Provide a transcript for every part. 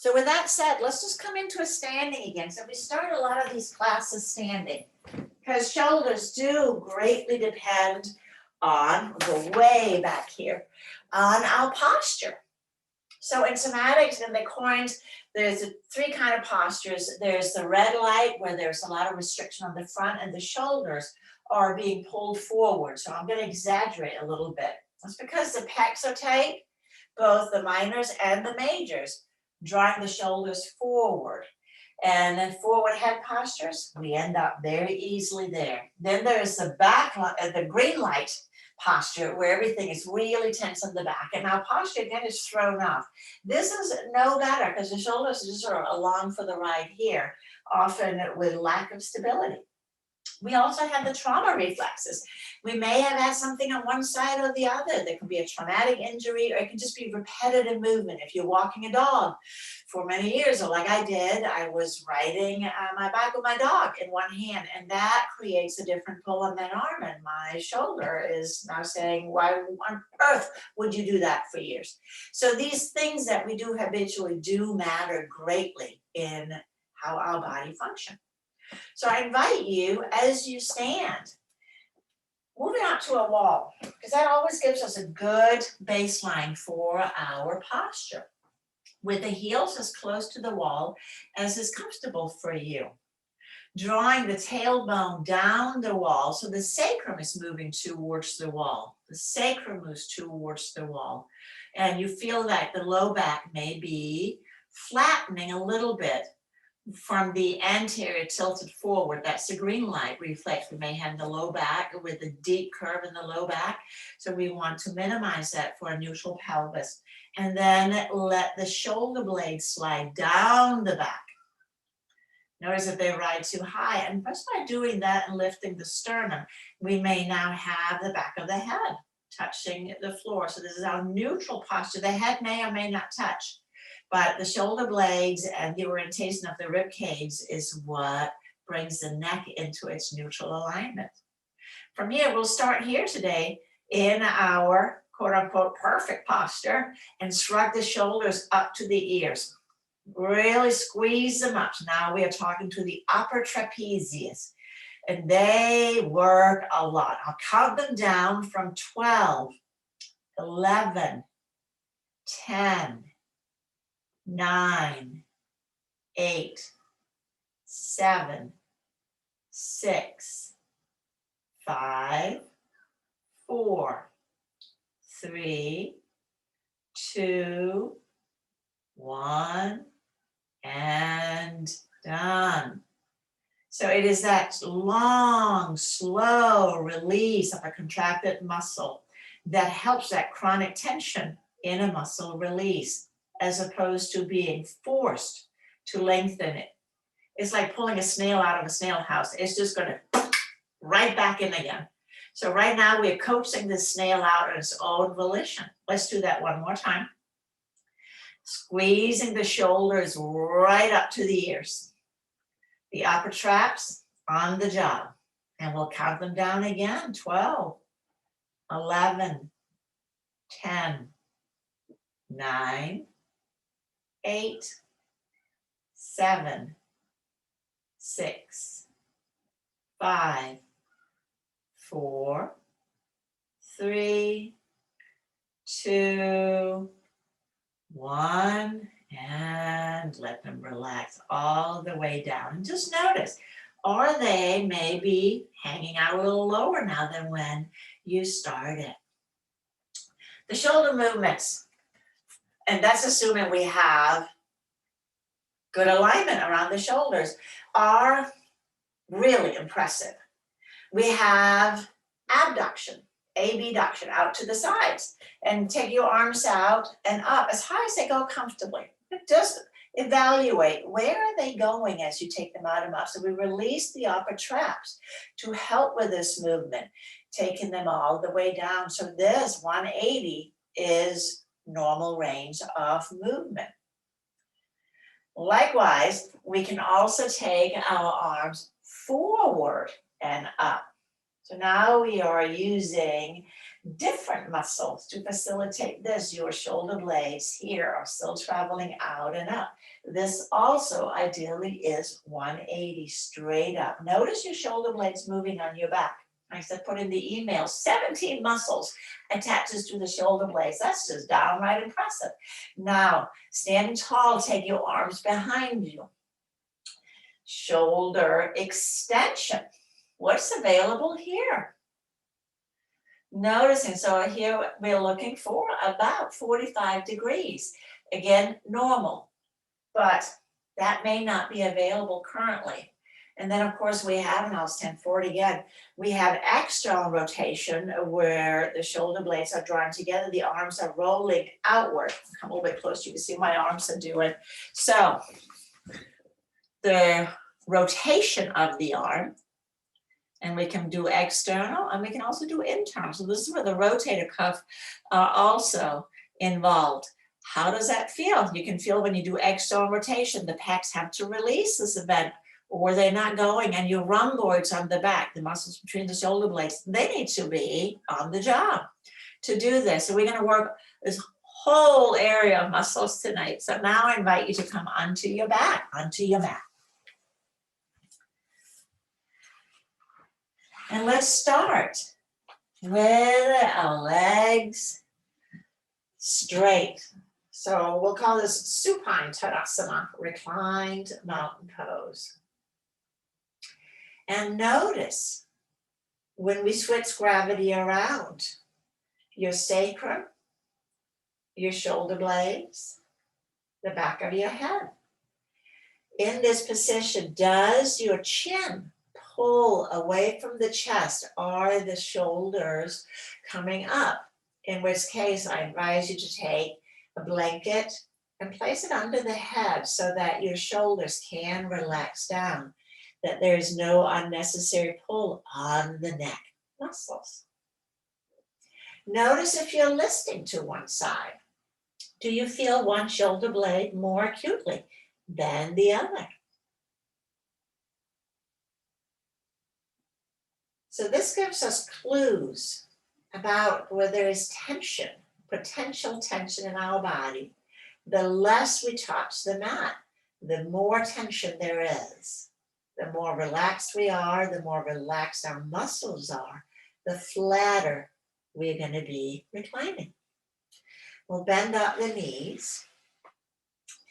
So with that said, let's just come into a standing again. So we start a lot of these classes standing because shoulders do greatly depend on, we'll go way back here, on our posture. So in somatics and the coins, there's three kind of postures. There's the red light where there's a lot of restriction on the front and the shoulders are being pulled forward. So I'm going to exaggerate a little bit. That's because the pecs are tight, both the minors and the majors, drawing the shoulders forward. And then forward head postures, we end up very easily there. Then there's the back, the green light posture where everything is really tense in the back. And now posture again is thrown off. This is no better because the shoulders are just sort of along for the ride here, often with lack of stability. We also have the trauma reflexes. We may have had something on one side or the other. There could be a traumatic injury, or it could just be repetitive movement. If you're walking a dog for many years, or like I did, I was riding my bike with my dog in one hand, and that creates a different pull on that arm, and my shoulder is now saying, why on earth would you do that for years? So these things that we do habitually do matter greatly in how our body functions. So I invite you, as you stand, moving out to a wall, because that always gives us a good baseline for our posture, with the heels as close to the wall as is comfortable for you. Drawing the tailbone down the wall, so the sacrum is moving towards the wall. The sacrum moves towards the wall. And you feel that the low back may be flattening a little bit from the anterior tilted forward. That's the green light reflex. We may have the low back with a deep curve in the low back. So we want to minimize that for a neutral pelvis. And then let the shoulder blades slide down the back. Notice if they ride too high. And just by doing that and lifting the sternum, we may now have the back of the head touching the floor. So this is our neutral posture. The head may or may not touch, but the shoulder blades and the orientation of the rib cage is what brings the neck into its neutral alignment. From here, we'll start here today in our quote unquote perfect posture and shrug the shoulders up to the ears. Really squeeze them up. So now we are talking to the upper trapezius, and they work a lot. I'll count them down from 12, 11, 10, 9, 8, 7, 6, 5, 4, 3, 2, 1, and done. So it is that long, slow release of a contracted muscle that helps that chronic tension in a muscle release, as opposed to being forced to lengthen it. It's like pulling a snail out of a snail house. It's just going to right back in again. So right now we're coaxing the snail out on its own volition. Let's do that one more time. Squeezing the shoulders right up to the ears. The upper traps on the job. And we'll count them down again. 12, 11, 10, 9, 8, 7, 6, 5, 4, 3, 2, 1, and let them relax all the way down. And just notice, or they may be hanging out a little lower now than when you started. The shoulder movements, and that's assuming we have good alignment around the shoulders, are really impressive. We have abduction, abduction, out to the sides, and take your arms out and up as high as they go comfortably. Just evaluate where are they going as you take them out and up. So we release the upper traps to help with this movement, taking them all the way down. So this 180 is normal range of movement. Likewise, we can also take our arms forward and up. So now we are using different muscles to facilitate this. Your shoulder blades here are still traveling out and up. This also ideally is 180 straight up. Notice your shoulder blades moving on your back. I said, put in the email, 17 muscles attaches to the shoulder blades. That's just downright impressive. Now, standing tall, take your arms behind you. Shoulder extension. What's available here? Noticing, so here we're looking for about 45 degrees. Again, normal, but that may not be available currently. And then of course we have, and I'll stand forward again, we have external rotation where the shoulder blades are drawn together, the arms are rolling outward. Come a little bit closer, you can see my arms are doing. So the rotation of the arm, and we can do external and we can also do internal. So this is where the rotator cuff are also involved. How does that feel? You can feel when you do external rotation, the pecs have to release this event or they're not going, and your rhomboids on the back, the muscles between the shoulder blades, they need to be on the job to do this. So we're going to work this whole area of muscles tonight. So now I invite you to come onto your back, onto your mat. And let's start with our legs straight. So we'll call this supine Tadasana, reclined mountain pose. And notice when we switch gravity around, your sacrum, your shoulder blades, the back of your head. In this position, does your chin pull away from the chest? Are the shoulders coming up? In which case, I advise you to take a blanket and place it under the head so that your shoulders can relax down, that there is no unnecessary pull on the neck muscles. Notice if you're listening to one side. Do you feel one shoulder blade more acutely than the other? So this gives us clues about where there is tension, potential tension in our body. The less we touch the mat, the more tension there is. The more relaxed we are, the more relaxed our muscles are, the flatter we're going to be reclining. We'll bend up the knees.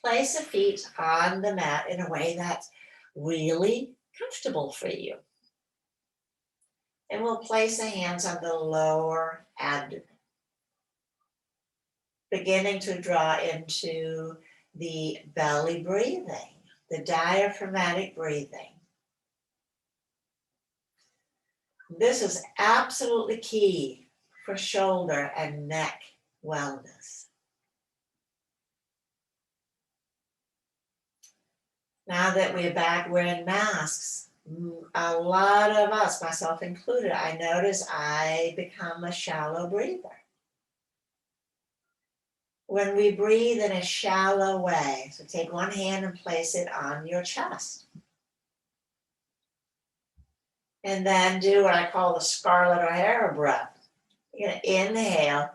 Place the feet on the mat in a way that's really comfortable for you. And we'll place the hands on the lower abdomen, beginning to draw into the belly breathing, the diaphragmatic breathing. This is absolutely key for shoulder and neck wellness. Now that we're back wearing masks, a lot of us, myself included, I notice I become a shallow breather. When we breathe in a shallow way, so take one hand and place it on your chest. And then do what I call the Scarlett O'Hara breath. You're going to inhale.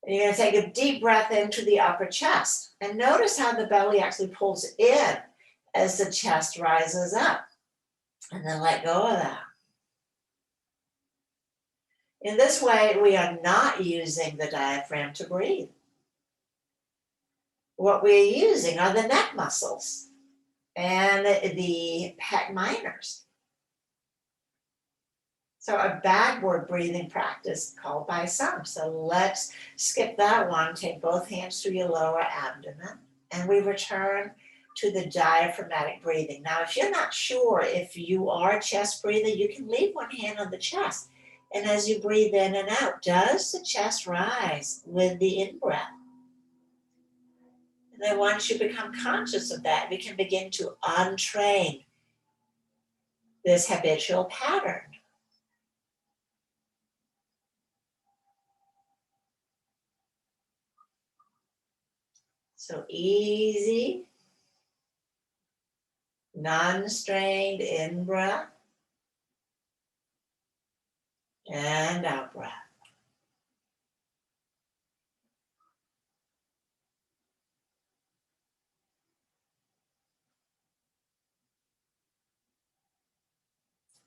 And you're going to take a deep breath into the upper chest. And notice how the belly actually pulls in as the chest rises up. And then let go of that. In this way, we are not using the diaphragm to breathe. What we're using are the neck muscles and the pec minors. So a backward breathing practice called by some. So let's skip that one. Take both hands to your lower abdomen and we return to the diaphragmatic breathing. Now, if you're not sure if you are a chest breather, you can leave one hand on the chest. And as you breathe in and out, does the chest rise with the in-breath? And then once you become conscious of that, we can begin to untrain this habitual pattern. So easy, non-strained in-breath and out-breath.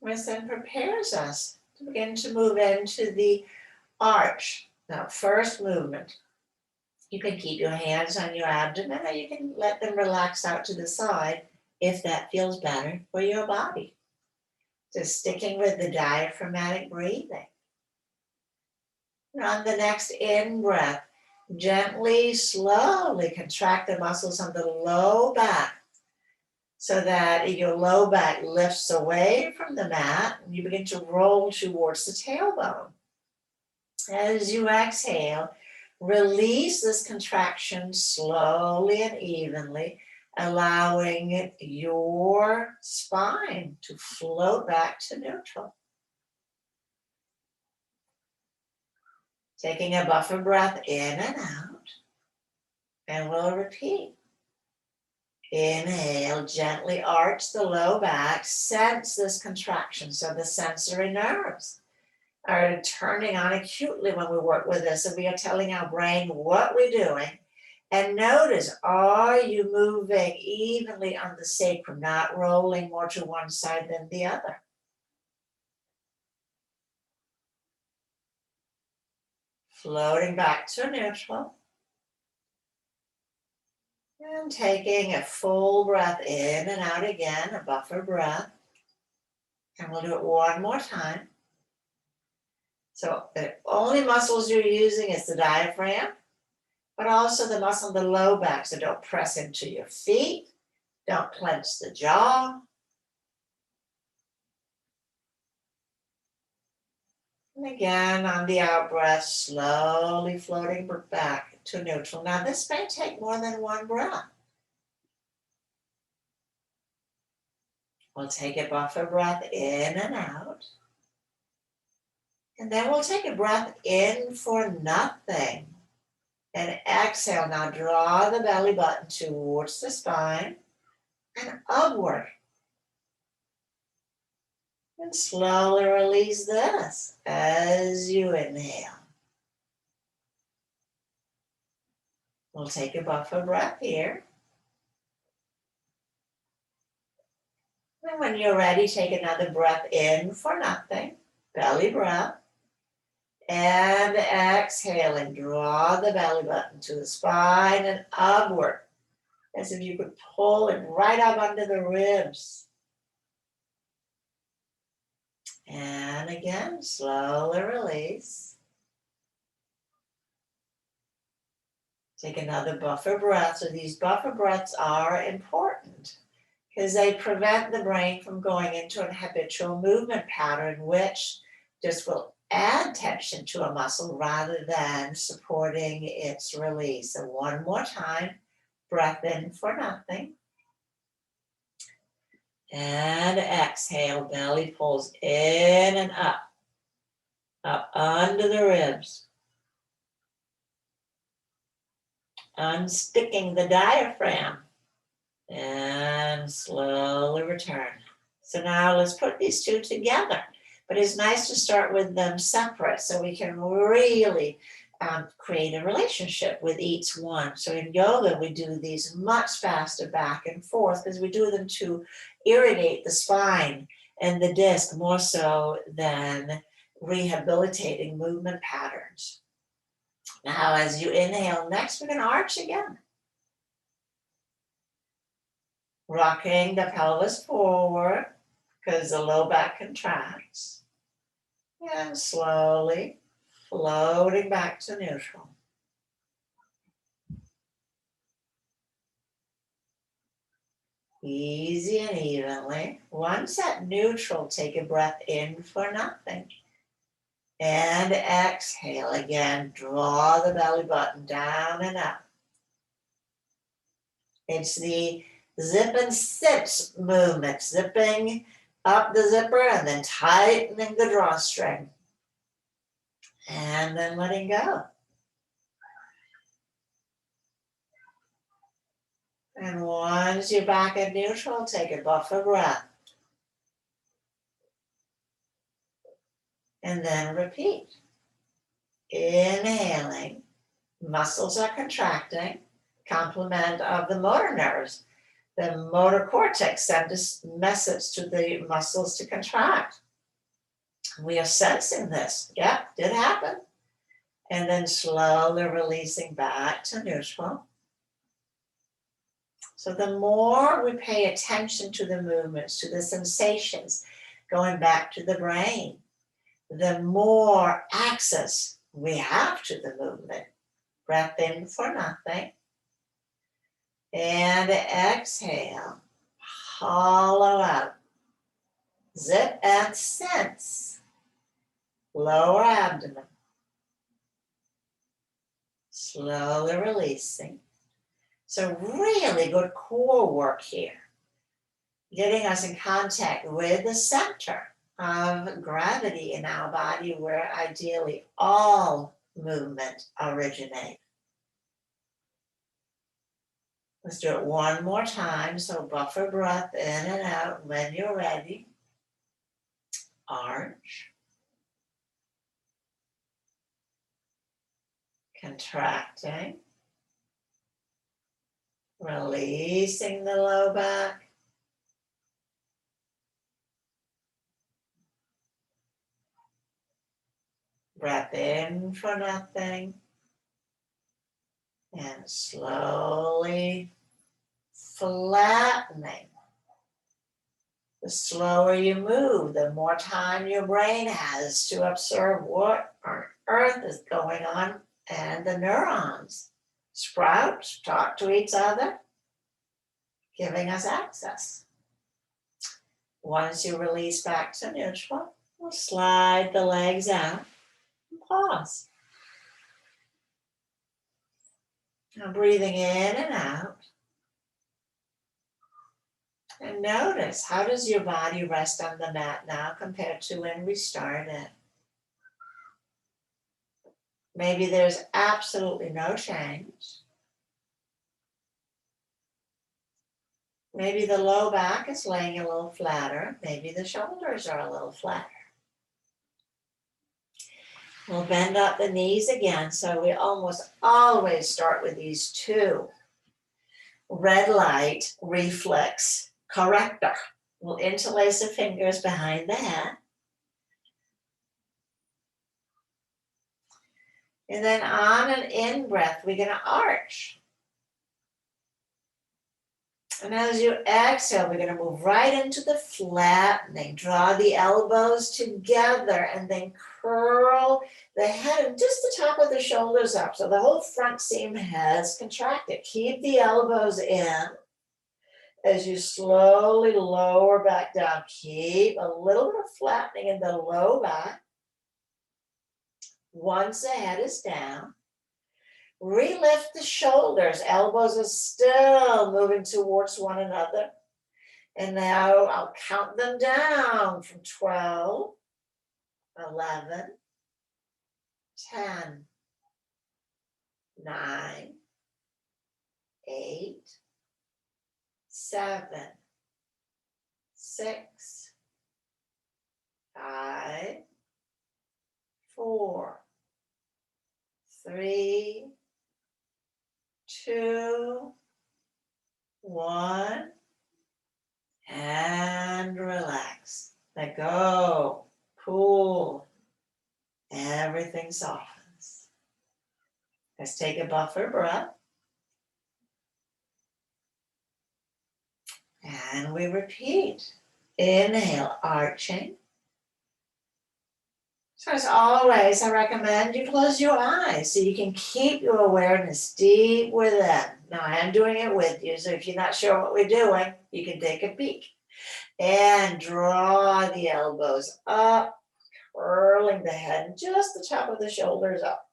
which then prepares us to begin to move into the arch. Now, first movement. You can keep your hands on your abdomen or you can let them relax out to the side if that feels better for your body. Just sticking with the diaphragmatic breathing. And on the next in-breath, gently, slowly contract the muscles on the low back so that your low back lifts away from the mat and you begin to roll towards the tailbone. As you exhale, release this contraction slowly and evenly, allowing your spine to float back to neutral. Taking a buffer breath in and out, and we'll repeat. Inhale, gently arch the low back, sense this contraction, so the sensory nerves are turning on acutely when we work with this, and we are telling our brain what we're doing. And notice, are you moving evenly on the sacrum, not rolling more to one side than the other? Floating back to neutral. And taking a full breath in and out again, a buffer breath. And we'll do it one more time. So the only muscles you're using is the diaphragm, but also the muscle in the low back. So don't press into your feet. Don't clench the jaw. And again, on the out breath, slowly floating back to neutral. Now this may take more than one breath. We'll take a buffer breath in and out. And then we'll take a breath in for nothing. And exhale. Now draw the belly button towards the spine and upward. And slowly release this as you inhale. We'll take a buffer breath here. And when you're ready, take another breath in for nothing, belly breath. And exhale and draw the belly button to the spine and upward, as if you could pull it right up under the ribs. And again, slowly release. Take another buffer breath. So these buffer breaths are important because they prevent the brain from going into an habitual movement pattern, which just will add tension to a muscle rather than supporting its release. So one more time, breath in for nothing. And exhale, belly pulls in and up under the ribs. Unsticking the diaphragm and slowly return. So now let's put these two together. But it's nice to start with them separate so we can really create a relationship with each one. So in yoga, we do these much faster back and forth because we do them to irrigate the spine and the disc more so than rehabilitating movement patterns. Now, as you inhale next, we're going to arch again. Rocking the pelvis forward because the low back contracts. And slowly floating back to neutral. Easy and evenly. Once at neutral, take a breath in for nothing. And exhale again. Draw the belly button down and up. It's the zip and sit movement. Zipping up the zipper and then tightening the drawstring. And then letting go. And once you're back at neutral, take a buffer breath. And then repeat. Inhaling, muscles are contracting, complement of the motor nerves. The motor cortex sends a message to the muscles to contract. We are sensing this. Yep, did happen. And then slowly releasing back to neutral. So the more we pay attention to the movements, to the sensations, going back to the brain, the more access we have to the movement. Breath in for nothing. And exhale. Hollow out. Zip and sense. Lower abdomen. Slowly releasing. So really good core work here. Getting us in contact with the center of gravity in our body where ideally all movement originates. Let's do it one more time. So buffer breath in and out when you're ready. Arch. Contracting. Releasing the low back. Breath in for nothing. And slowly flattening. The slower you move, the more time your brain has to observe what on earth is going on, and the neurons sprout, talk to each other, giving us access. Once you release back to neutral, we'll slide the legs out and pause. Now breathing in and out. And notice, how does your body rest on the mat now compared to when we started? Maybe there's absolutely no change. Maybe the low back is laying a little flatter. Maybe the shoulders are a little flatter. We'll bend up the knees again. So we almost always start with these two. Red light reflex corrector. We'll interlace the fingers behind the head. And then on an in-breath, we're going to arch. And as you exhale, we're going to move right into the flattening. Draw the elbows together and then curl the head and just the top of the shoulders up. So the whole front seam has contracted. Keep the elbows in as you slowly lower back down. Keep a little bit of flattening in the low back. Once the head is down, relift the shoulders. Elbows are still moving towards one another. And now I'll count them down from 12, 11, 10, 9, 8, 7, 6, 5, 4, 3, 2, 1, and relax. Let go. Cool. Everything softens. Let's take a buffer breath. And we repeat. Inhale, arching. So as always, I recommend you close your eyes so you can keep your awareness deep within. Now I am doing it with you, so if you're not sure what we're doing, you can take a peek. And draw the elbows up, curling the head, and just the top of the shoulders up.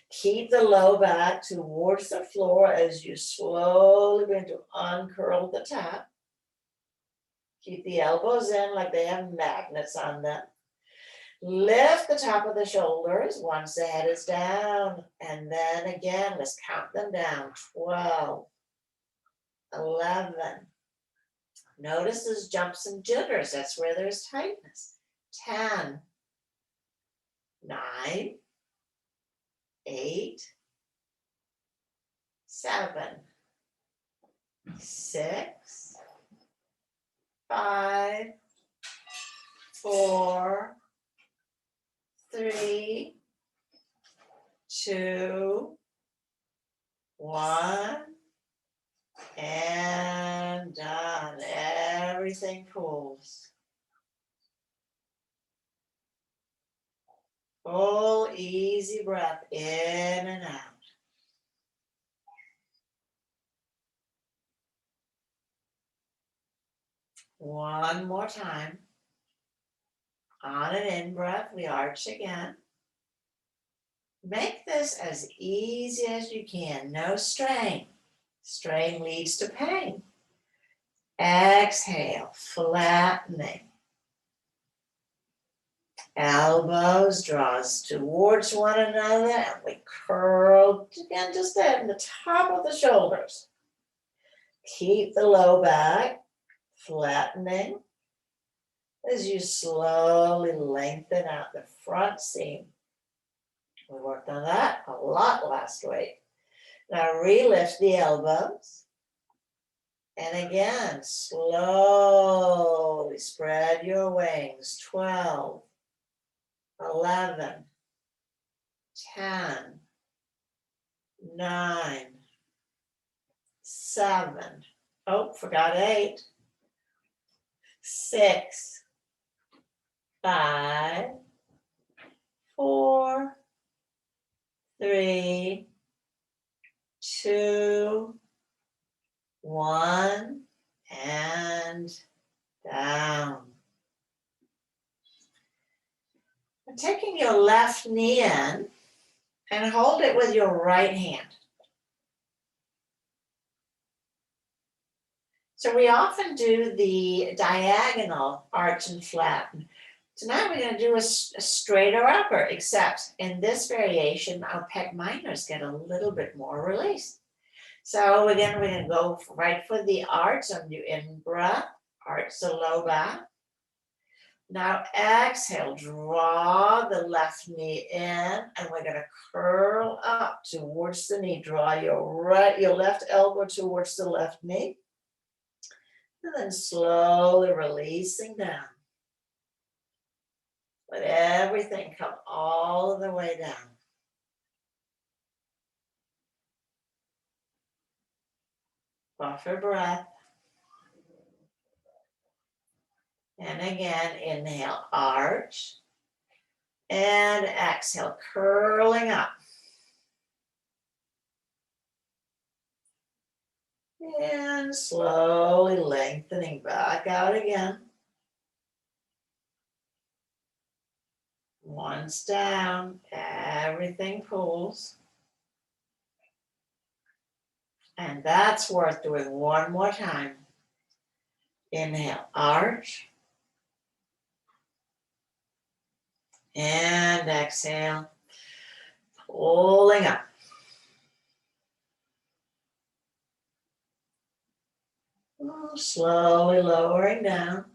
Keep the low back towards the floor as you slowly begin to uncurl the top. Keep the elbows in like they have magnets on them. Lift the top of the shoulders once the head is down. And then again, let's count them down. 12, 11. Notice those jumps and jitters. That's where there's tightness. 10, 9, 8, 7, 6, 5, 4, 3, 2, 1, and done. Everything pulls. Full, easy breath in and out. One more time. On an in breath, we arch again. Make this as easy as you can. No strain. Strain leads to pain. Exhale, flattening. Elbows draws towards one another, and we curl again just at the top of the shoulders. Keep the low back, flattening as you slowly lengthen out the front seam. We worked on that a lot last week. Now relift the elbows. And again, slowly spread your wings. 12, 11, 10, 9, 7, oh, forgot 8, 6, 5, 4, 3, 2, 1, and down. And taking your left knee in and hold it with your right hand. So we often do the diagonal arch and flatten. Tonight we're going to do a straighter upper, except in this variation, our pec minors get a little bit more release. So again, we're going to go right for the arch on your in-breath, arch the low back. Now exhale, draw the left knee in, and we're going to curl up towards the knee. Draw your left elbow towards the left knee. And then slowly releasing down. Let everything come all the way down. Buffer breath. And again, inhale, arch. And exhale, curling up. And slowly lengthening back out again. Once down, everything pulls. And that's worth doing one more time. Inhale, arch. And exhale, pulling up. Slowly lowering down.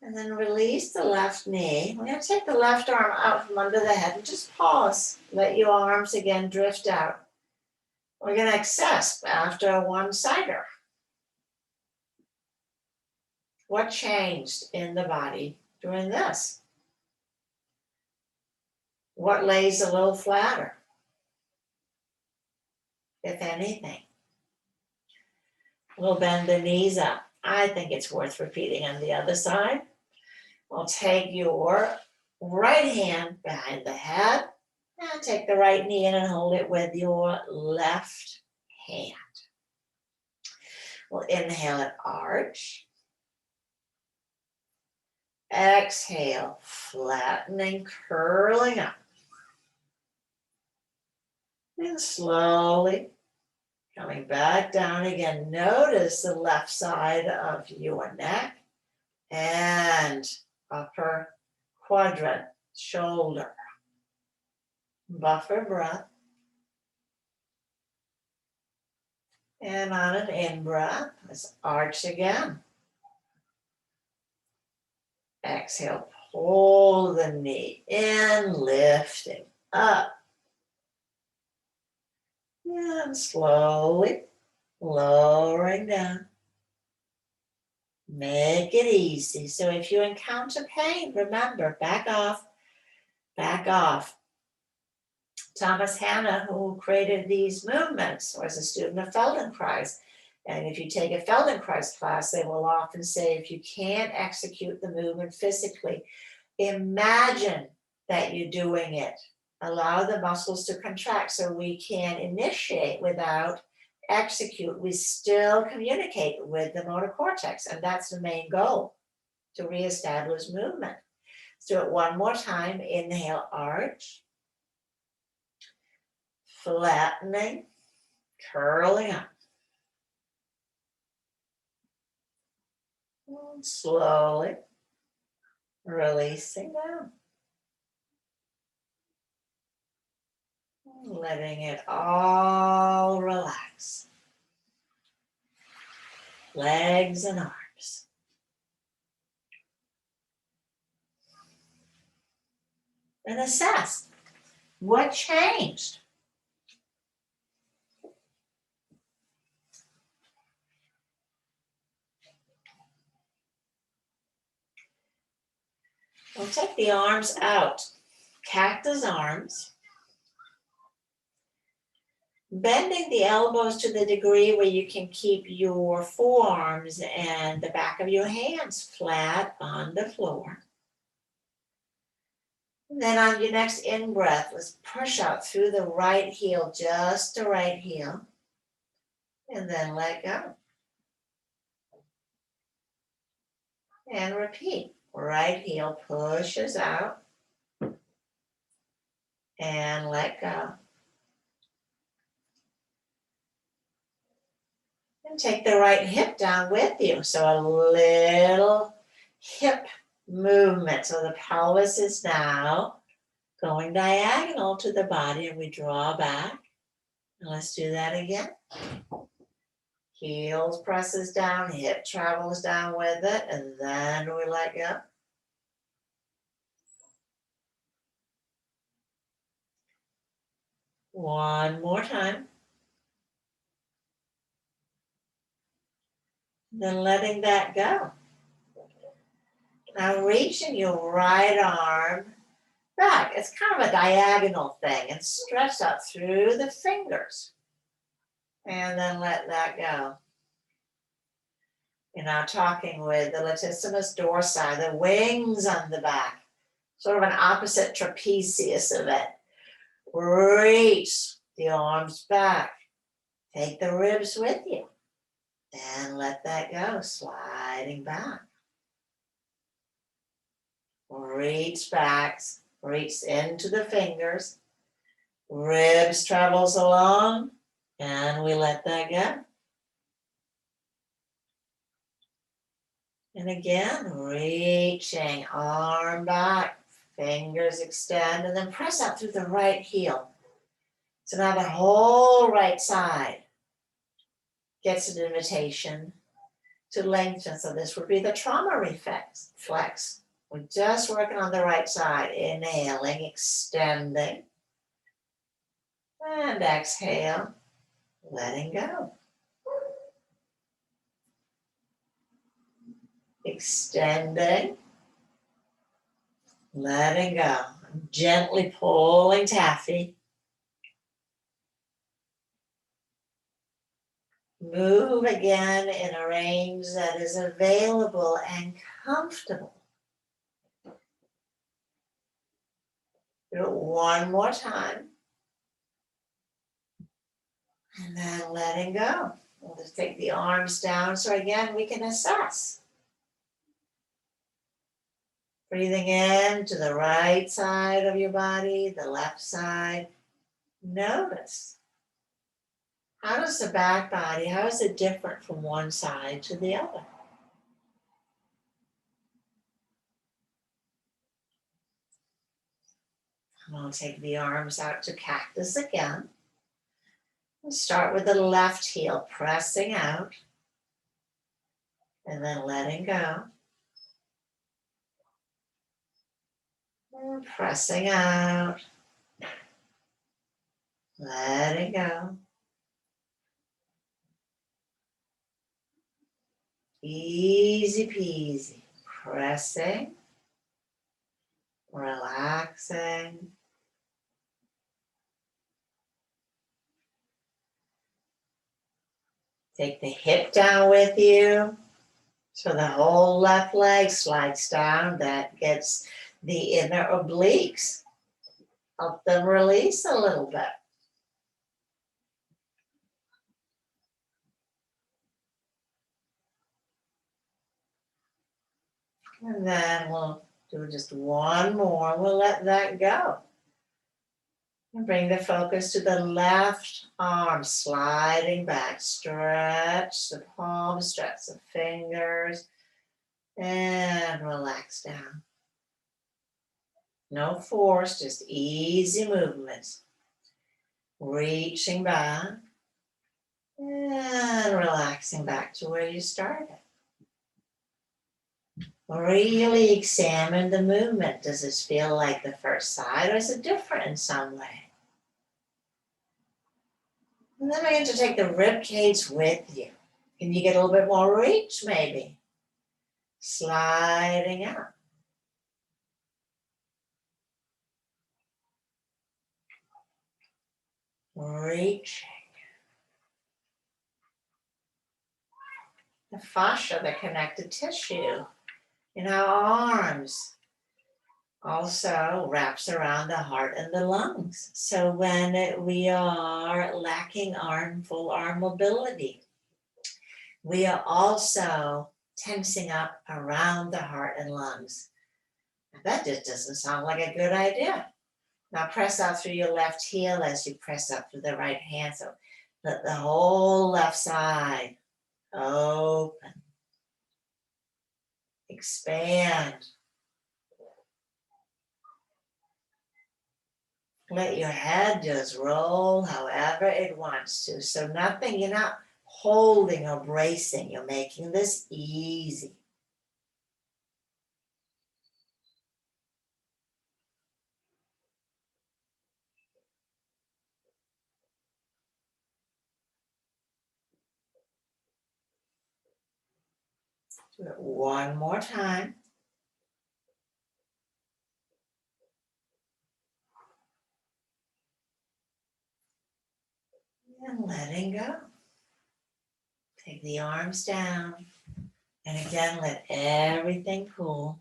And then release the left knee. We're going to take the left arm out from under the head and just pause. Let your arms again drift out. We're going to assess after a one-sider. What changed in the body during this? What lays a little flatter, if anything? We'll bend the knees up. I think it's worth repeating on the other side. We'll take your right hand behind the head and take the right knee in and hold it with your left hand. We'll inhale and arch. Exhale, flattening, curling up. And slowly coming back down again. Notice the left side of your neck and upper quadrant, shoulder. Buffer breath. And on an in-breath, let's arch again. Exhale, pull the knee in, lifting up. Yeah, And slowly lowering down. Make it easy. So if you encounter pain, remember, back off, back off. Thomas Hanna, who created these movements, was a student of Feldenkrais. And if you take a Feldenkrais class, they will often say, if you can't execute the movement physically, imagine that you're doing it. Allow the muscles to contract so we can initiate without execute. We still communicate with the motor cortex, and that's the main goal, to reestablish movement. Let's do it one more time. Inhale, arch. Flattening, curling up. And slowly releasing down. Letting it all relax. Legs and arms. And assess what changed. We'll take the arms out. Cactus arms. Bending the elbows to the degree where you can keep your forearms and the back of your hands flat on the floor. And then on your next in-breath, let's push out through the right heel, just the right heel. And then let go. And repeat. Right heel pushes out. And let go. And take the right hip down with you. So a little hip movement. So the pelvis is now going diagonal to the body, and we draw back. And let's do that again. Heels presses down, hip travels down with it, and then we let go. One more time. Then letting that go. Now reaching your right arm back. It's kind of a diagonal thing, and stretch out through the fingers. And then let that go. You're now talking with the latissimus dorsi, the wings on the back, sort of an opposite trapezius of it. Reach the arms back. Take the ribs with you. And let that go, sliding back. Reach back, reach into the fingers. Ribs travels along, and we let that go. And again, reaching, arm back, fingers extend, and then press out through the right heel. So now the whole right side gets an invitation to lengthen. So this would be the trauma reflex. We're just working on the right side. Inhaling, extending. And exhale, letting go. Extending, letting go. Gently pulling taffy. Move again in a range that is available and comfortable. Do it one more time. And then letting go. We'll just take the arms down so again we can assess. Breathing in to the right side of your body, the left side. Notice. How does the back body, how is it different from one side to the other? We'll take the arms out to cactus again. We'll start with the left heel, pressing out, and then letting go. And pressing out, letting go. Easy peasy. Pressing, relaxing. Take the hip down with you. So the whole left leg slides down. That gets the inner obliques. Help them release a little bit. And then we'll do just one more. We'll let that go. And bring the focus to the left arm, sliding back. Stretch the palm, stretch the fingers, and relax down. No force, just easy movements. Reaching back and relaxing back to where you started. Really examine the movement. Does this feel like the first side, or is it different in some way? And then we're going to take the rib cage with you. Can you get a little bit more reach, maybe? Sliding out. Reaching. The fascia, the connective tissue in our arms, also wraps around the heart and the lungs. So when we are lacking full arm mobility, we are also tensing up around the heart and lungs. That just doesn't sound like a good idea. Now press out through your left heel as you press up through the right hand. So let the whole left side open. Expand. Let your head just roll however it wants to. So nothing, you're not holding or bracing. You're making this easy. Do it one more time. And letting go. Take the arms down. And again, let everything cool.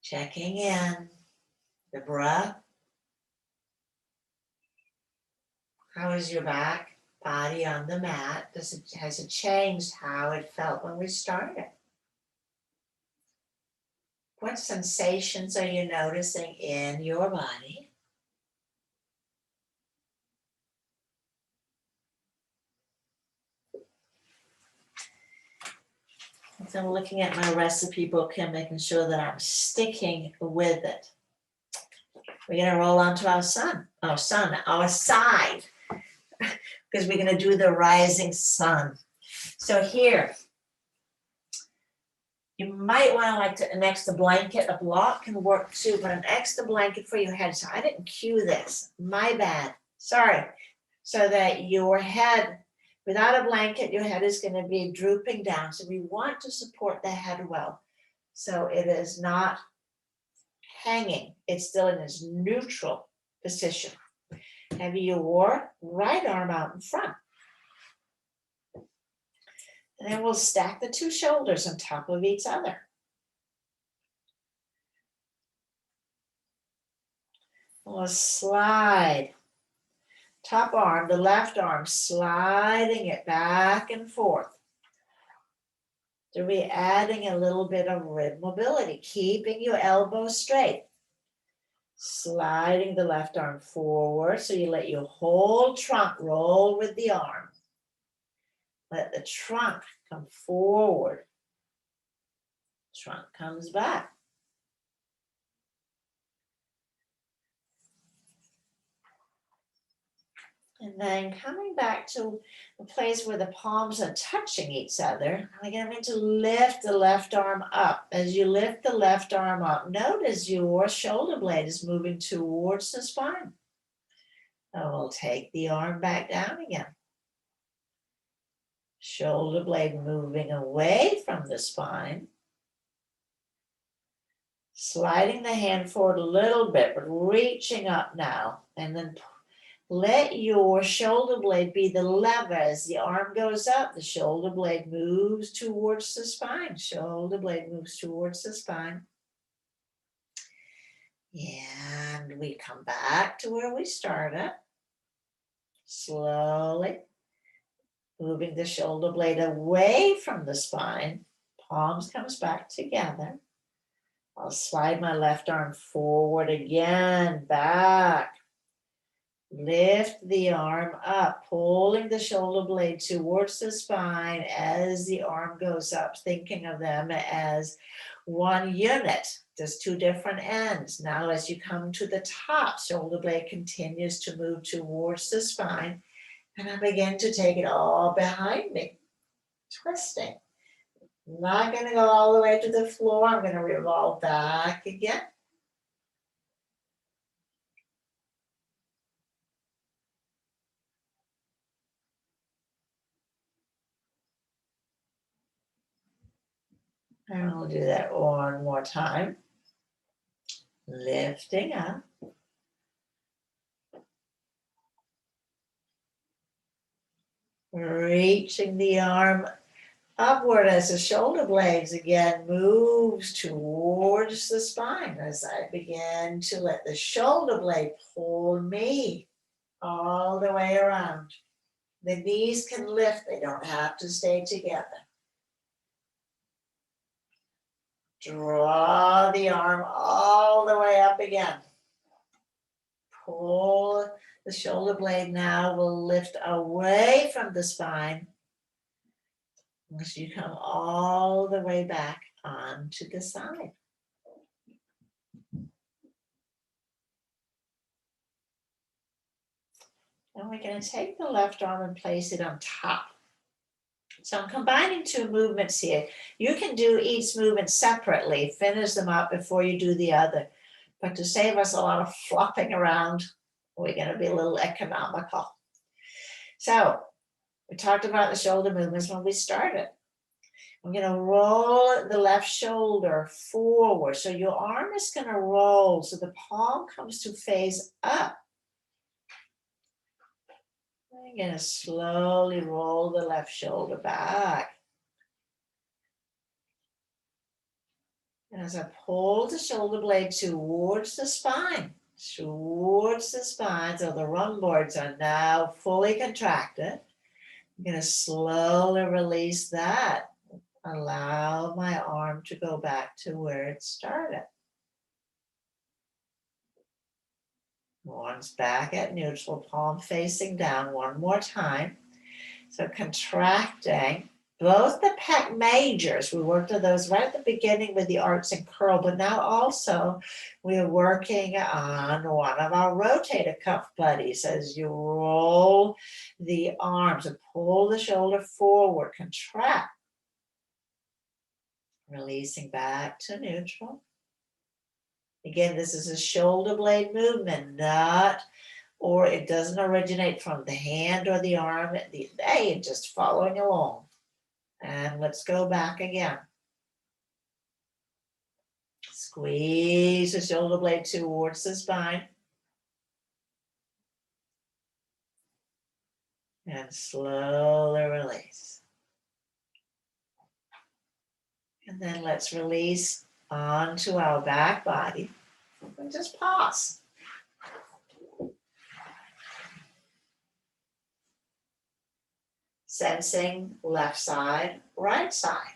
Checking in. The breath. How is your back body on the mat? Has it changed how it felt when we started? What sensations are you noticing in your body? So I'm looking at my recipe book and making sure that I'm sticking with it. We're going to roll onto our side, because we're going to do the rising sun. So here, you might want to like an extra blanket. A block can work too, but an extra blanket for your head. So I didn't cue this. My bad. Sorry. So that your head, without a blanket, your head is going to be drooping down. So we want to support the head well. So it is not hanging. It's still in its neutral position. Have your right arm out in front. And then we'll stack the two shoulders on top of each other. We'll slide. Top arm, the left arm, sliding it back and forth. So we're adding a little bit of rib mobility, keeping your elbows straight. Sliding the left arm forward, so you let your whole trunk roll with the arm. Let the trunk come forward. Trunk comes back. And then coming back to the place where the palms are touching each other, we're going to lift the left arm up. As you lift the left arm up, notice your shoulder blade is moving towards the spine. And we'll take the arm back down again. Shoulder blade moving away from the spine. Sliding the hand forward a little bit, but reaching up now. And then let your shoulder blade be the lever. As the arm goes up, the shoulder blade moves towards the spine. Shoulder blade moves towards the spine. And we come back to where we started. Slowly moving the shoulder blade away from the spine. Palms comes back together. I'll slide my left arm forward again, back. Lift the arm up, pulling the shoulder blade towards the spine as the arm goes up, thinking of them as one unit. There's two different ends. Now as you come to the top, shoulder blade continues to move towards the spine, and I begin to take it all behind me, twisting. I'm not going to go all the way to the floor. I'm going to revolve back again. And we'll do that one more time. Lifting up. Reaching the arm upward as the shoulder blades again moves towards the spine as I begin to let the shoulder blade pull me all the way around. The knees can lift, they don't have to stay together. Draw the arm all the way up again. Pull the shoulder blade now will lift away from the spine as you come all the way back onto the side. And we're going to take the left arm and place it on top. So I'm combining two movements here. You can do each movement separately, finish them up before you do the other. But to save us a lot of flopping around, we're going to be a little economical. So we talked about the shoulder movements when we started. I'm going to roll the left shoulder forward. So your arm is going to roll so the palm comes to face up. I'm going to slowly roll the left shoulder back. And as I pull the shoulder blade towards the spine, so the rhomboids are now fully contracted. I'm going to slowly release that. Allow my arm to go back to where it started. One's back at neutral, palm facing down one more time. So contracting both the pec majors. We worked on those right at the beginning with the arts and curl, but now also we're working on one of our rotator cuff buddies as you roll the arms and pull the shoulder forward, contract. Releasing back to neutral. Again, this is a shoulder blade movement, or it doesn't originate from the hand or the arm. You're just following along. And let's go back again. Squeeze the shoulder blade towards the spine. And slowly release. And then let's release onto our back body. And just pause. Sensing left side, right side.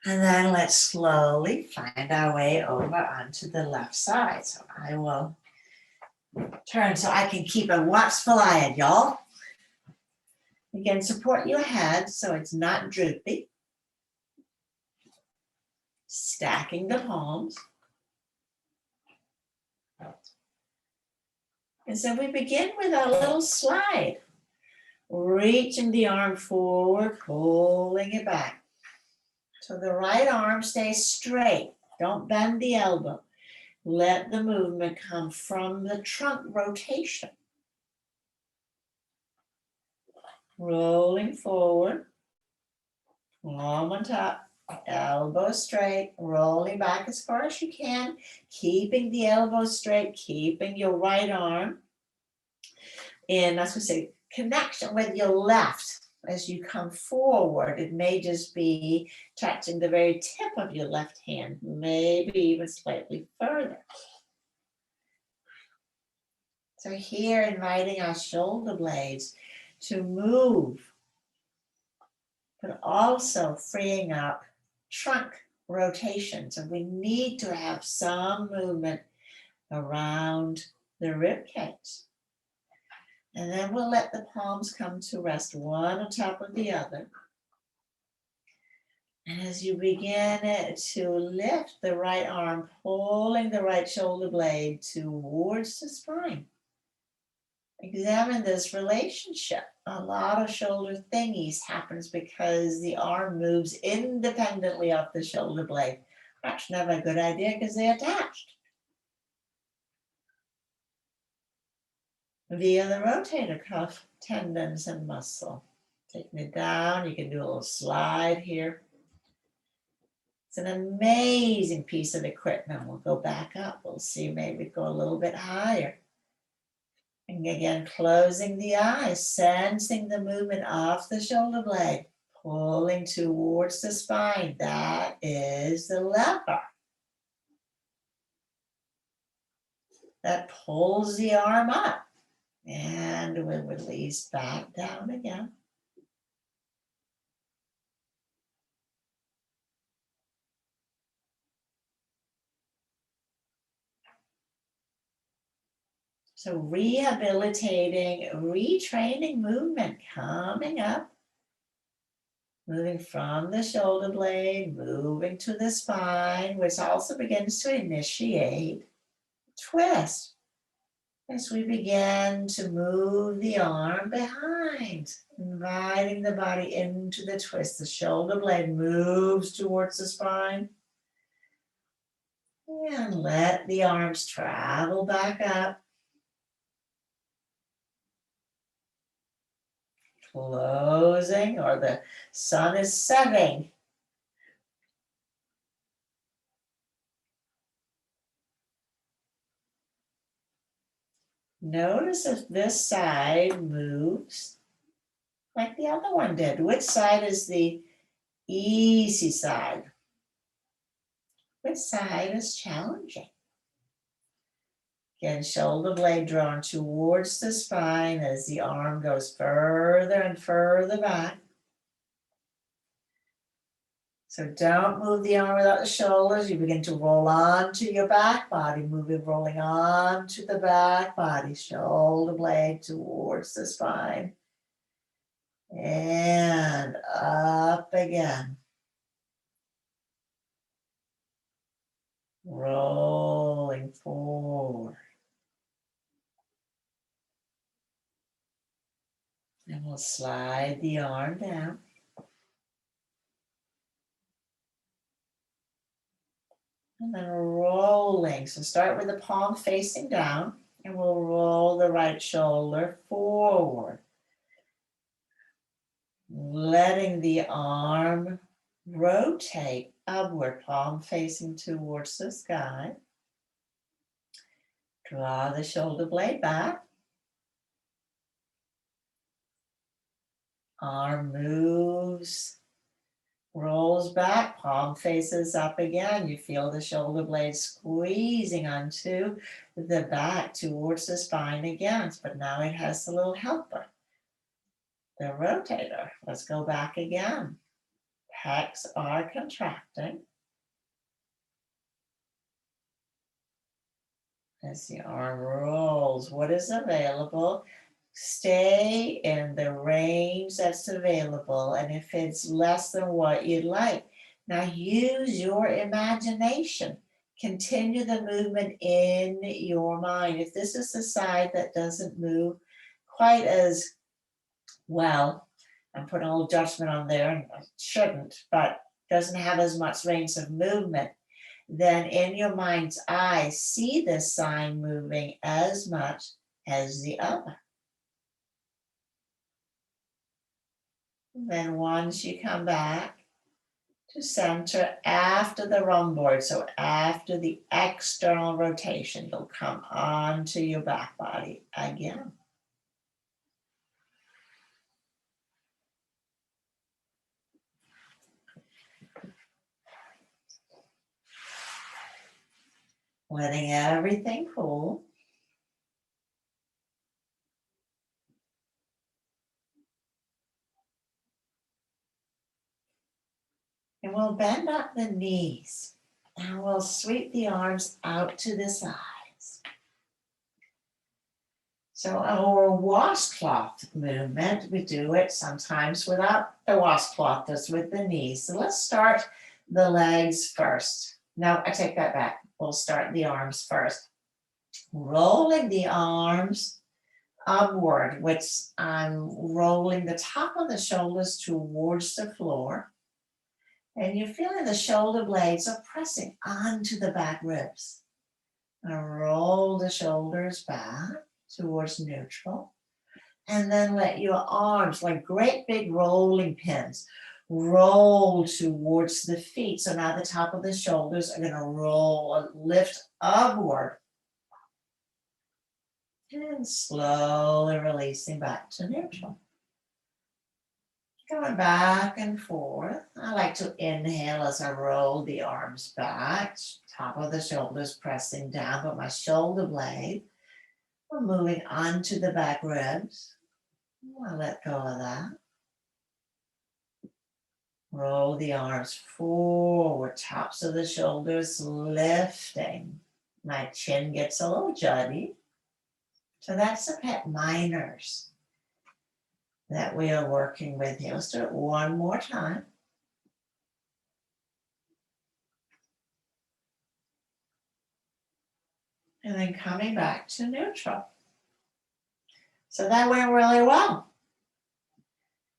And then let's slowly find our way over onto the left side. So I will turn so I can keep a watchful eye on y'all. Again, support your head so it's not droopy. Stacking the palms. And so we begin with our little slide. Reaching the arm forward, pulling it back. So the right arm stays straight. Don't bend the elbow. Let the movement come from the trunk rotation. Rolling forward, palm on top, elbow straight, rolling back as far as you can, keeping the elbow straight, keeping your right arm in, as we say, connection with your left. As you come forward, it may just be touching the very tip of your left hand, maybe even slightly further. So here, inviting our shoulder blades to move, but also freeing up trunk rotation. So we need to have some movement around the rib cage. And then we'll let the palms come to rest, one on top of the other. And as you begin to lift the right arm, pulling the right shoulder blade towards the spine. Examine this relationship. A lot of shoulder thingies happens because the arm moves independently of the shoulder blade. That's never a good idea because they're attached via the rotator cuff, tendons, and muscle. Taking it down, you can do a little slide here. It's an amazing piece of equipment. We'll go back up. We'll see, maybe go a little bit higher. And again, closing the eyes, sensing the movement of the shoulder blade, pulling towards the spine. That is the lever. That pulls the arm up. And we'll release back down again. So rehabilitating, retraining movement coming up. Moving from the shoulder blade, moving to the spine, which also begins to initiate twist. As we begin to move the arm behind, inviting the body into the twist. The shoulder blade moves towards the spine. And let the arms travel back up. Closing, or the sun is setting. Notice if this side moves like the other one did. Which side is the easy side? Which side is challenging? Again, shoulder blade drawn towards the spine as the arm goes further and further back. So don't move the arm without the shoulders. You begin to roll onto your back body, rolling onto the back body, shoulder blade towards the spine. And up again. Rolling forward. And we'll slide the arm down. And then rolling. So start with the palm facing down, and we'll roll the right shoulder forward. Letting the arm rotate upward, palm facing towards the sky. Draw the shoulder blade back. Arm moves, rolls back, palm faces up again. You feel the shoulder blade squeezing onto the back towards the spine again, but now it has a little helper, the rotator. Let's go back again. Pecs are contracting. As the arm rolls, what is available? Stay in the range that's available, and if it's less than what you'd like, now use your imagination. Continue the movement in your mind. If this is the side that doesn't move quite as well, I'm putting a little judgment on there, and I shouldn't, but doesn't have as much range of movement, then in your mind's eye, see this sign moving as much as the other. Then once you come back to center after the rhomboid, so after the external rotation, you'll come onto your back body again. Letting everything cool. And we'll bend up the knees and we'll sweep the arms out to the sides. So our washcloth movement, we do it sometimes without the washcloth, just with the knees. So let's start the legs first. No, I take that back. We'll start the arms first. Rolling the arms upward, which I'm rolling the top of the shoulders towards the floor. And you're feeling the shoulder blades are pressing onto the back ribs. And roll the shoulders back towards neutral. And then let your arms, like great big rolling pins, roll towards the feet. So now the top of the shoulders are going to roll, lift upward. And slowly releasing back to neutral. Going back and forth. I like to inhale as I roll the arms back, top of the shoulders pressing down, but my shoulder blade are moving onto the back ribs. I let go of that. Roll the arms forward, tops of the shoulders lifting. My chin gets a little jutty. So that's the pet minors that we are working with here. Let's do it one more time. And then coming back to neutral. So that went really well.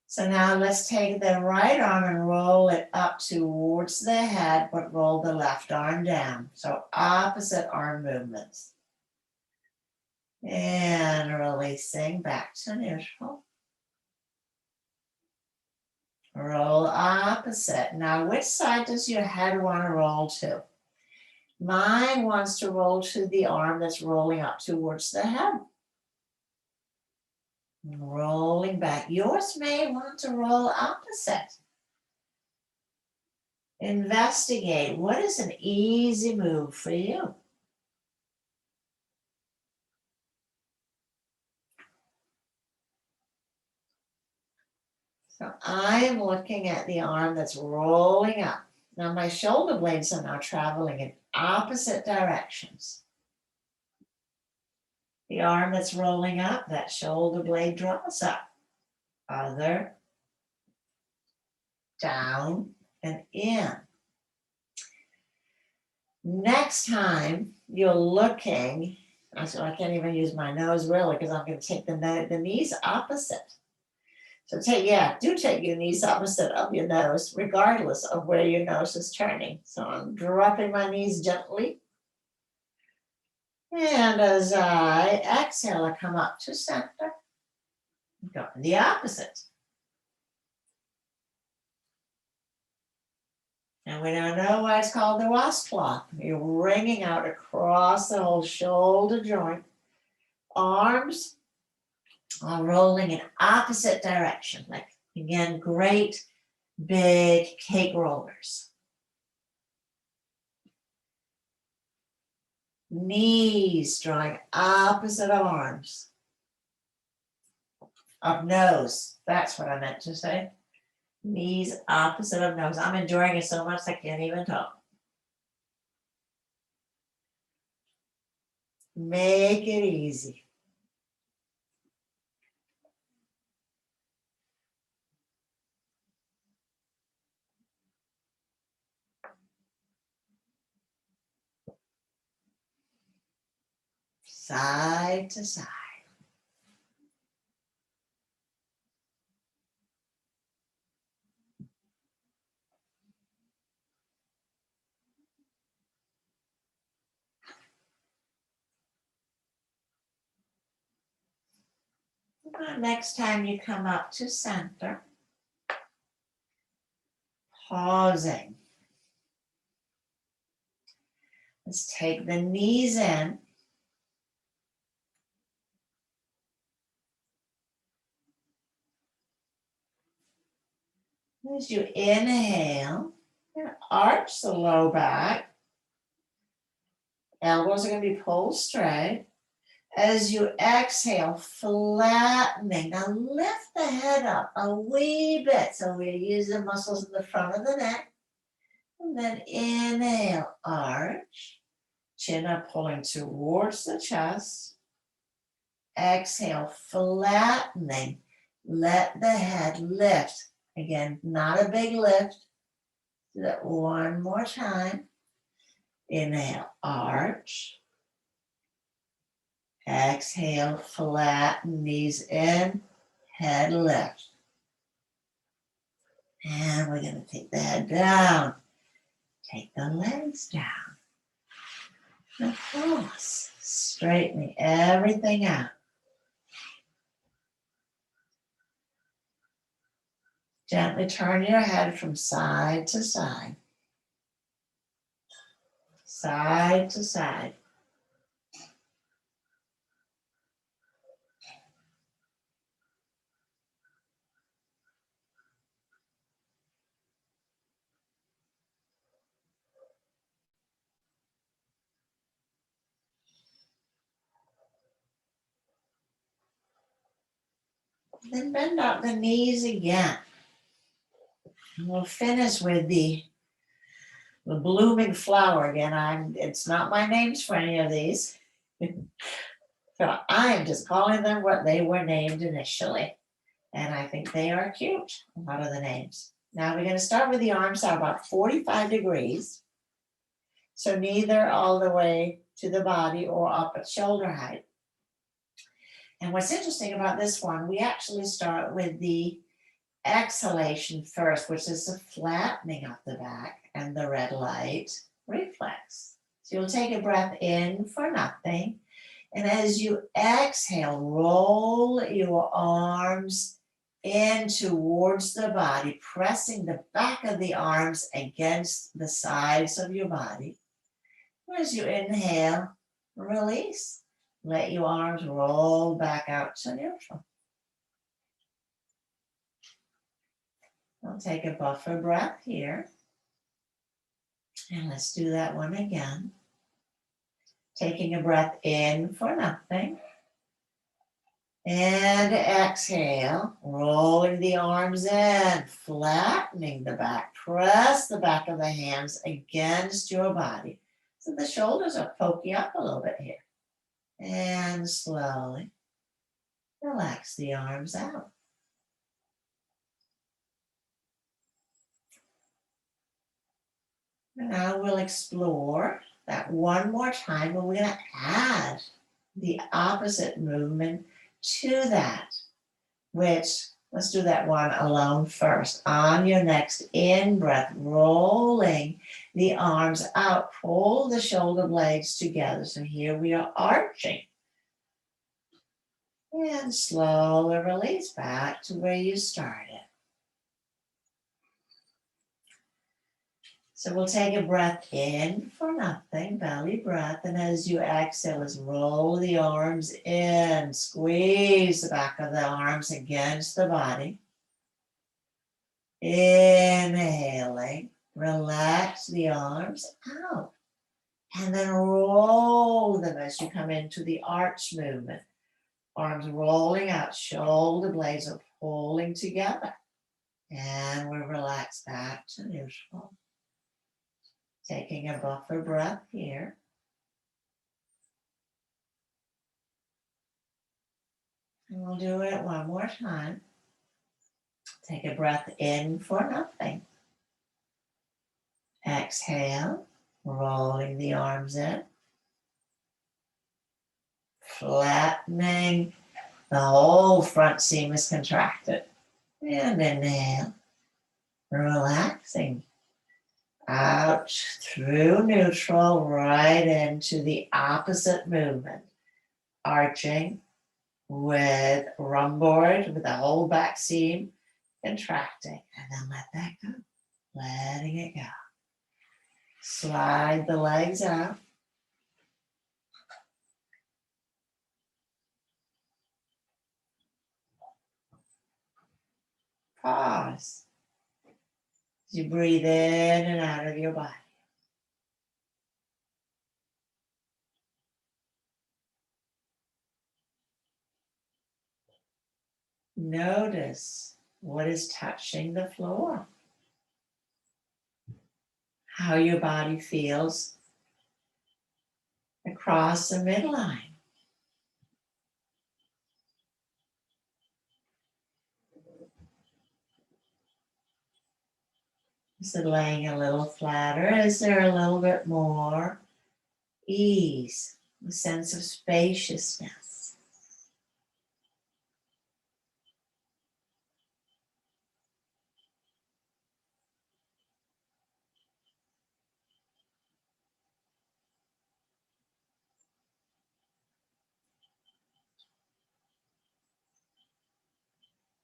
So now let's take the right arm and roll it up towards the head, but roll the left arm down. So opposite arm movements. And releasing back to neutral. Roll opposite. Now, which side does your head want to roll to? Mine wants to roll to the arm that's rolling up towards the head. Rolling back. Yours may want to roll opposite. Investigate. What is an easy move for you? So I am looking at the arm that's rolling up. Now my shoulder blades are now traveling in opposite directions. The arm that's rolling up, that shoulder blade draws up. Other, down, and in. Next time you're looking, so I can't even use my nose really because I'm going to take the knees opposite. So take your knees opposite of your nose, regardless of where your nose is turning. So I'm dropping my knees gently. And as I exhale, I come up to center. Go the opposite. And we don't know why it's called the washcloth. You're wringing out across the whole shoulder joint. Arms are rolling in opposite direction. Like, again, great big cake rollers. Knees drawing opposite of arms. Of nose. That's what I meant to say. Knees opposite of nose. I'm enjoying it so much I can't even talk. Make it easy. Side to side. Next time you come up to center, pausing. Let's take the knees in. As you inhale, arch the low back. Elbows are going to be pulled straight. As you exhale, flattening. Now lift the head up a wee bit. So we use the muscles in the front of the neck. And then inhale, arch. Chin up, pulling towards the chest. Exhale, flattening. Let the head lift. Again, not a big lift. Do that one more time. Inhale, arch. Exhale, flatten, knees in, head lift. And we're going to take the head down. Take the legs down. Across, straightening everything out. Gently turn your head from side to side. Side to side. Then bend out the knees again. And we'll finish with the blooming flower again. It's not my names for any of these. So I am just calling them what they were named initially. And I think they are cute, a lot of the names. Now we're going to start with the arms at about 45 degrees. So neither all the way to the body or up at shoulder height. And what's interesting about this one, we actually start with the exhalation first, which is the flattening of the back and the red light reflex. So you'll take a breath in for nothing. And as you exhale, roll your arms in towards the body, pressing the back of the arms against the sides of your body. As you inhale, release. Let your arms roll back out to neutral. I'll take a buffer breath here. And let's do that one again. Taking a breath in for nothing. And exhale, rolling the arms in, flattening the back. Press the back of the hands against your body. So the shoulders are poking up a little bit here. And slowly relax the arms out. And now we'll explore that one more time, and we're going to add the opposite movement to that, which, let's do that one alone first. On your next in-breath, rolling the arms out, pull the shoulder blades together. So here we are arching. And slowly release back to where you started. So we'll take a breath in for nothing, belly breath. And as you exhale, let's roll the arms in, squeeze the back of the arms against the body. Inhaling, relax the arms out. And then roll them as you come into the arch movement. Arms rolling out, shoulder blades are pulling together. And we relax back to neutral. Taking a buffer breath here. And we'll do it one more time. Take a breath in for nothing. Exhale, rolling the arms in. Flattening, the whole front seam is contracted. And inhale, relaxing. Out through neutral, right into the opposite movement. Arching with rumboard, with the whole back seam contracting, and then let that go, letting it go. Slide the legs out. Pause as you breathe in and out of your body. Notice what is touching the floor, how your body feels across the midline. Is it laying a little flatter? Is there a little bit more ease, a sense of spaciousness?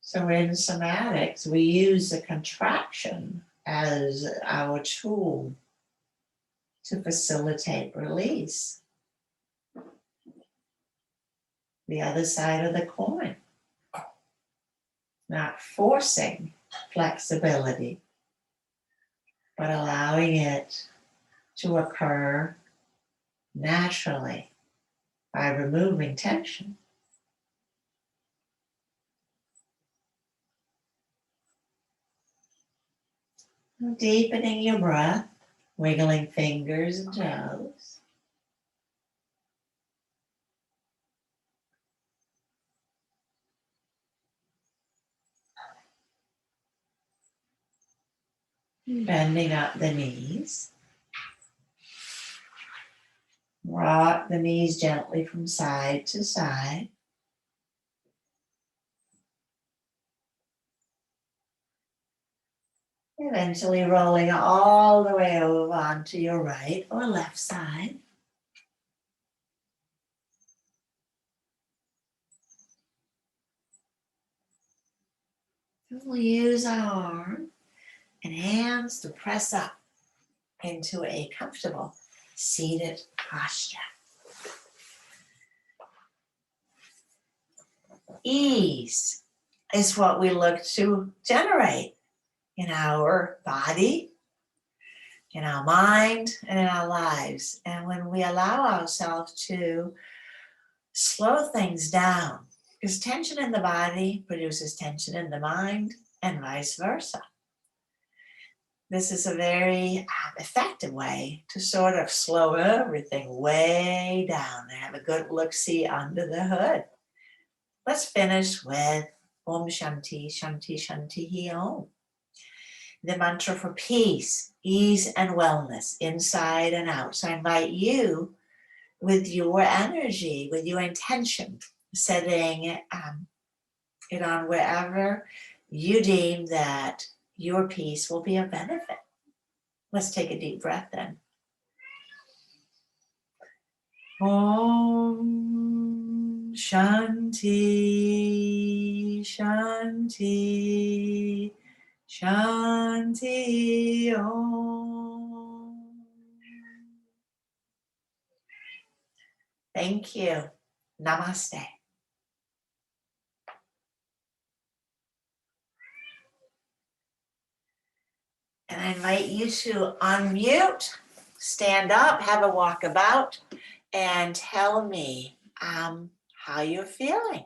So in somatics, we use the contraction as our tool to facilitate release. The other side of the coin, not forcing flexibility, but allowing it to occur naturally by removing tension. Deepening your breath, wiggling fingers and toes. Bending up the knees. Rock the knees gently from side to side. Eventually rolling all the way over onto your right or left side. We'll use our arm and hands to press up into a comfortable seated posture. Ease is what we look to generate in our body, in our mind, and in our lives. And when we allow ourselves to slow things down, because tension in the body produces tension in the mind and vice versa. This is a very effective way to sort of slow everything way down and have a good look-see under the hood. Let's finish with Om Shanti, Shanti, Shanti Hi Om. The mantra for peace, ease, and wellness inside and out. So I invite you with your energy, with your intention, setting it on wherever you deem that your peace will be of benefit. Let's take a deep breath then. Om Shanti, Shanti, Shanti Om. Thank you. Namaste. And I invite you to unmute, stand up, have a walkabout, and tell me how you're feeling.